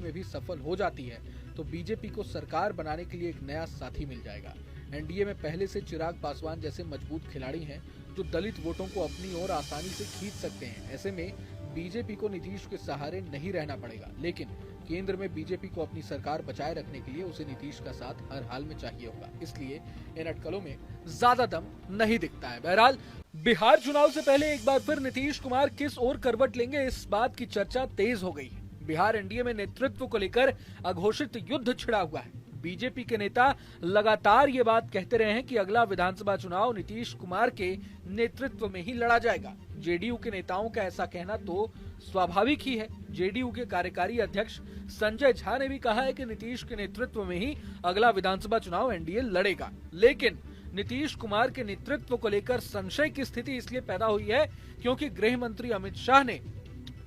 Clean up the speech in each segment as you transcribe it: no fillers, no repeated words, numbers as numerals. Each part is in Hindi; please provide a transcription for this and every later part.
में भी सफल हो जाती है तो बीजेपी को सरकार बनाने के लिए एक नया साथी मिल जाएगा। एनडीए में पहले से चिराग पासवान जैसे मजबूत खिलाड़ी हैं जो दलित वोटों को अपनी ओर आसानी से खींच सकते हैं। ऐसे में बीजेपी को नीतीश के सहारे नहीं रहना पड़ेगा, लेकिन केंद्र में बीजेपी को अपनी सरकार बचाए रखने के लिए उसे नीतीश का साथ हर हाल में चाहिए होगा। इसलिए इन अटकलों में ज्यादा दम नहीं दिखता है। बहरहाल बिहार चुनाव से पहले एक बार फिर नीतीश कुमार किस ओर करवट लेंगे, इस बात की चर्चा तेज हो गई है। बिहार एनडीए में नेतृत्व को लेकर अघोषित युद्ध छिड़ा हुआ है। बीजेपी के नेता लगातार ये बात कहते रहे हैं कि अगला विधानसभा चुनाव नीतीश कुमार के नेतृत्व में ही लड़ा जाएगा। जेडीयू के नेताओं का ऐसा कहना तो स्वाभाविक ही है। जेडीयू के कार्यकारी अध्यक्ष संजय झा ने भी कहा है कि नीतीश के नेतृत्व में ही अगला विधानसभा चुनाव एनडीए लड़ेगा। लेकिन नीतीश कुमार के नेतृत्व को लेकर संशय की स्थिति इसलिए पैदा हुई है क्योंकि गृह मंत्री अमित शाह ने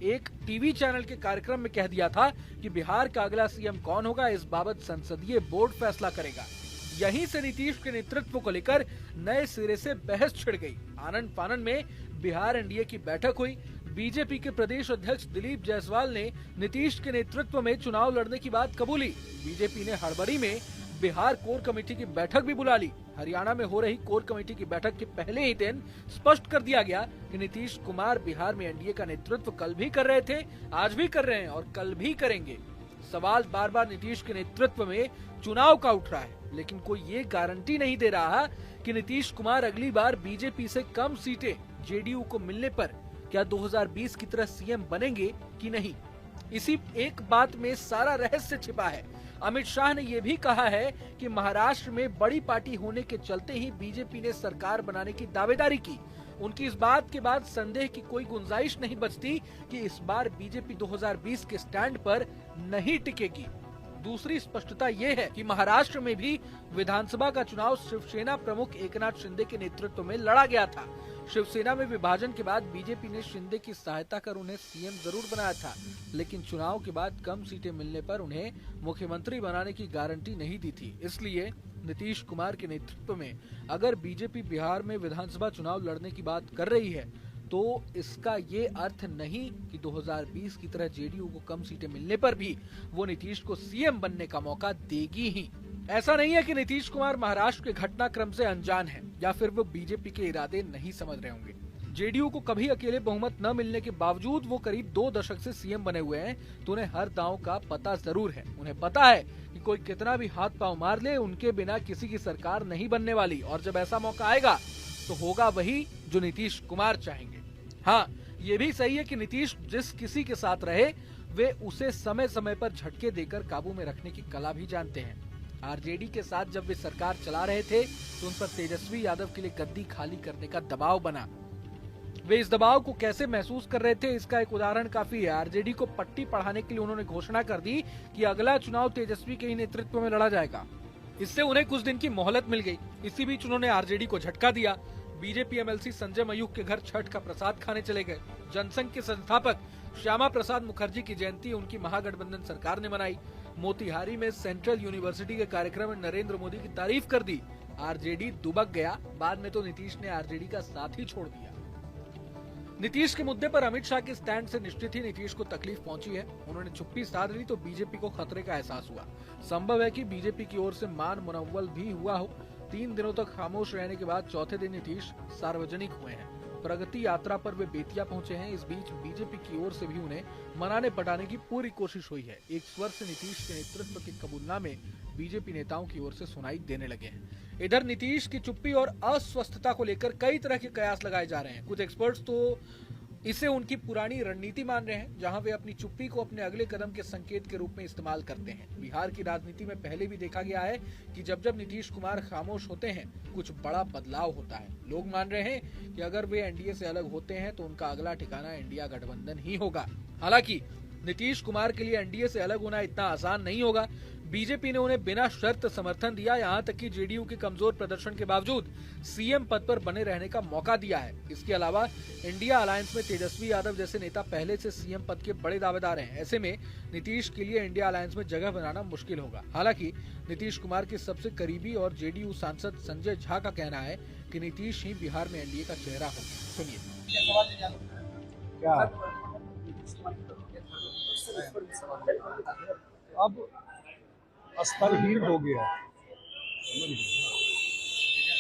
एक टीवी चैनल के कार्यक्रम में कह दिया था कि बिहार का अगला सीएम कौन होगा इस बाबत संसदीय बोर्ड फैसला करेगा। यहीं से नीतीश के नेतृत्व को लेकर नए सिरे से बहस छिड़ गई। आनन फानन में बिहार एनडीए की बैठक हुई। बीजेपी के प्रदेश अध्यक्ष दिलीप जायसवाल ने नीतीश के नेतृत्व में चुनाव लड़ने की बात कबूली। बीजेपी ने हड़बड़ी में बिहार कोर कमेटी की बैठक भी बुला ली। हरियाणा में हो रही कोर कमेटी की बैठक के पहले ही दिन स्पष्ट कर दिया गया कि नीतीश कुमार बिहार में एनडीए का नेतृत्व कल भी कर रहे थे, आज भी कर रहे हैं और कल भी करेंगे। सवाल बार बार नीतीश के नेतृत्व में चुनाव का उठ रहा है, लेकिन कोई ये गारंटी नहीं दे रहा कि नीतीश कुमार अगली बार बीजेपी से कम सीटें जेडीयू को मिलने पर क्या 2020 की तरह सीएम बनेंगे कि नहीं। इसी एक बात में सारा रहस्य छिपा है। अमित शाह ने यह भी कहा है कि महाराष्ट्र में बड़ी पार्टी होने के चलते ही बीजेपी ने सरकार बनाने की दावेदारी की। उनकी इस बात के बाद संदेह की कोई गुंजाइश नहीं बचती कि इस बार बीजेपी 2020 के स्टैंड पर नहीं टिकेगी। दूसरी स्पष्टता ये है कि महाराष्ट्र में भी विधानसभा का चुनाव शिवसेना प्रमुख एकनाथ शिंदे के नेतृत्व में लड़ा गया था। शिवसेना में विभाजन के बाद बीजेपी ने शिंदे की सहायता कर उन्हें सीएम जरूर बनाया था, लेकिन चुनाव के बाद कम सीटें मिलने पर उन्हें मुख्यमंत्री बनाने की गारंटी नहीं दी थी। इसलिए नीतीश कुमार के नेतृत्व में अगर बीजेपी बिहार में विधानसभा चुनाव लड़ने की बात कर रही है तो इसका ये अर्थ नहीं कि 2020 की तरह जेडीयू को कम सीटें मिलने पर भी वो नीतीश को सीएम बनने का मौका देगी ही। ऐसा नहीं है कि नीतीश कुमार महाराष्ट्र के घटनाक्रम से अनजान हैं या फिर वो बीजेपी के इरादे नहीं समझ रहे होंगे। जेडीयू को कभी अकेले बहुमत न मिलने के बावजूद वो करीब 2 दशक से सीएम बने हुए हैं, तो उन्हें हर दांव का पता जरूर है। उन्हें पता है कि कोई कितना भी हाथ पांव मार ले, उनके बिना किसी की सरकार नहीं बनने वाली, और जब ऐसा मौका आएगा तो होगा वही जो नीतीश कुमार चाहेंगे। हाँ, ये भी सही है कि नीतीश जिस किसी के साथ रहे वे उसे समय समय पर झटके देकर काबू में रखने की कला भी जानते हैं। आरजेडी के साथ जब वे सरकार चला रहे थे तो उन पर तेजस्वी यादव के लिए गद्दी खाली करने का दबाव बना। वे इस दबाव को कैसे महसूस कर रहे थे इसका एक उदाहरण काफी है। आरजेडी को पट्टी पढ़ाने के लिए उन्होंने घोषणा कर दी कि अगला चुनाव तेजस्वी के ही नेतृत्व में लड़ा जाएगा। इससे उन्हें कुछ दिन की मोहलत मिल गई। इसी बीच उन्होंने आरजेडी को झटका दिया। बीजेपी एमएलसी संजय मयूख के घर छठ का प्रसाद खाने चले गए। जनसंघ के संस्थापक श्यामा प्रसाद मुखर्जी की जयंती उनकी महागठबंधन सरकार ने मनाई। मोतिहारी में सेंट्रल यूनिवर्सिटी के कार्यक्रम में नरेंद्र मोदी की तारीफ कर दी। आरजेडी दुबक गया। बाद में तो नीतीश ने आरजेडी का साथ ही छोड़ दिया। नीतीश के मुद्दे पर अमित शाह के स्टैंड से निश्चित ही नीतीश को तकलीफ पहुंची है। उन्होंने चुप्पी साध ली तो बीजेपी को खतरे का एहसास हुआ। संभव है कि बीजेपी की ओर से मान मुनव्वल भी हुआ हो। 3 दिनों तक खामोश रहने के बाद चौथे दिन नीतीश सार्वजनिक हुए हैं। प्रगति यात्रा पर वे बेतिया पहुंचे हैं। इस बीच बीजेपी की ओर से भी उन्हें मनाने पटाने की पूरी कोशिश हुई है। एक स्वर से नीतीश के नेतृत्व के कबूलनामे बीजेपी नेताओं की ओर से सुनाई देने लगे हैं। इधर नीतीश की चुप्पी और अस्वस्थता को लेकर कई तरह के कयास लगाए जा रहे हैं। कुछ एक्सपर्ट्स तो इसे उनकी पुरानी रणनीति मान रहे हैं, जहां वे अपनी चुप्पी को अपने अगले कदम के संकेत के रूप में इस्तेमाल करते हैं। बिहार की राजनीति में पहले भी देखा गया है कि जब जब नीतीश कुमार खामोश होते हैं कुछ बड़ा बदलाव होता है। लोग मान रहे हैं कि अगर वे एनडीए से अलग होते हैं तो उनका अगला ठिकाना इंडिया गठबंधन ही होगा। हालांकि नीतीश कुमार के लिए एनडीए से अलग होना इतना आसान नहीं होगा। बीजेपी ने उन्हें बिना शर्त समर्थन दिया, यहां तक कि जेडीयू के कमजोर प्रदर्शन के बावजूद सीएम पद पर बने रहने का मौका दिया है। इसके अलावा इंडिया अलायंस में तेजस्वी यादव जैसे नेता पहले से सीएम पद के बड़े दावेदार हैं। ऐसे में नीतीश के लिए इंडिया अलायंस में जगह बनाना मुश्किल होगा। हालांकि नीतीश कुमार के सबसे करीबी और जेडीयू सांसद संजय झा का कहना है कि नीतीश ही बिहार में एनडीए का चेहरा होगा। सुनिए। अब स्तरहीन हो गया है। समझ गए?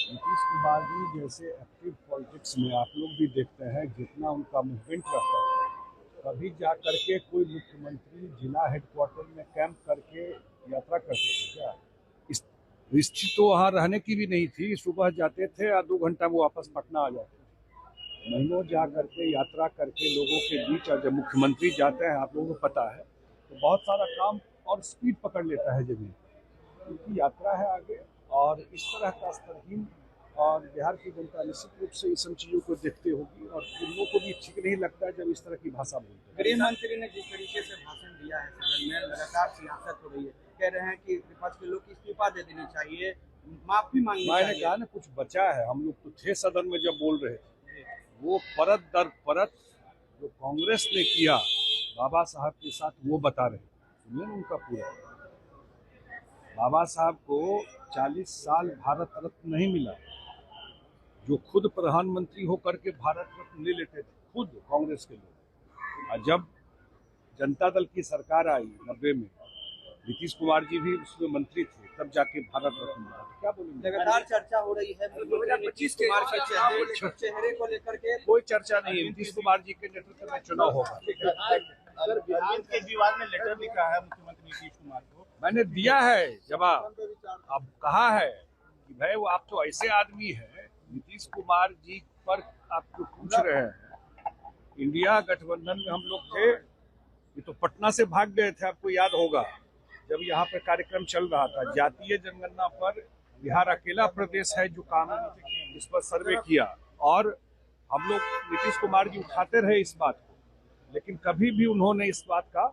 नीतीश कुमार जी जैसे एक्टिव पॉलिटिक्स में आप लोग भी देखते हैं, जितना उनका मूवमेंट रहता है, कभी जा करके कोई मुख्यमंत्री जिला हेडक्वार्टर में कैंप करके यात्रा करते थे क्या? स्थिति तो वहाँ रहने की भी नहीं थी। सुबह जाते थे और 2 घंटा में वापस पटना आ जाते थे। महीनों जा करके यात्रा करके लोगों के बीच, और जब मुख्यमंत्री जाते हैं, आप लोगों को पता है, तो बहुत सारा काम और स्पीड पकड़ लेता है जमीन। उनकी यात्रा है आगे, और इस तरह का स्तरहीन, और बिहार की जनता निश्चित रूप से इस सब चीज़ों को देखते होगी, और लोगों को भी ठीक नहीं लगता है जब इस तरह की भाषा बोलते हैं। गृह मंत्री ने जिस तरीके से भाषण दिया है सदन में, लगातार सियासत हो रही है, कह रहे हैं कि विपक्ष के लोग इस्तीफा दे देनी चाहिए, माफी मांगनी चाहिए। मैंने कहा ना, कुछ बचा है। हम लोग तो थे सदन में जब बोल रहे थे, वो परत दर परत जो कांग्रेस ने किया बाबा साहब के साथ, वो बता रहे। सुनिए ना उनका पूरा। बाबा साहब को 40 साल भारत रत्न नहीं मिला, जो खुद प्रधानमंत्री होकर के भारत रत्न ले लेते थे, खुद कांग्रेस के लोग। और जब जनता दल की सरकार आई 90 में, नीतीश कुमार जी भी उसमें मंत्री थे, तब जाके भारत रत्न मिला। तो क्या बोलेंगे? लगातार चर्चा हो रही है नीतीश कुमार के चेहरे को लेकर के। कोई चर्चा नहीं है। नीतीश कुमार जी के नेतृत्व में चुनाव होगा। अरविंद केजरीवाल ने लेटर लिखा है मुख्यमंत्री नीतीश कुमार को, मैंने दिया है जवाब। अब कहा है कि भाई वो आप तो ऐसे आदमी हैं, नीतीश कुमार जी पर आप जो पूछ रहे हैं, इंडिया गठबंधन में हम लोग थे, ये तो पटना से भाग गए थे, आपको याद होगा, जब यहाँ पे कार्यक्रम चल रहा था जातीय जनगणना पर। बिहार अकेला प्रदेश है जो काम इस पर सर्वे किया, और हम लोग नीतीश कुमार जी उठाते रहे इस बात को, लेकिन कभी भी उन्होंने इस बात का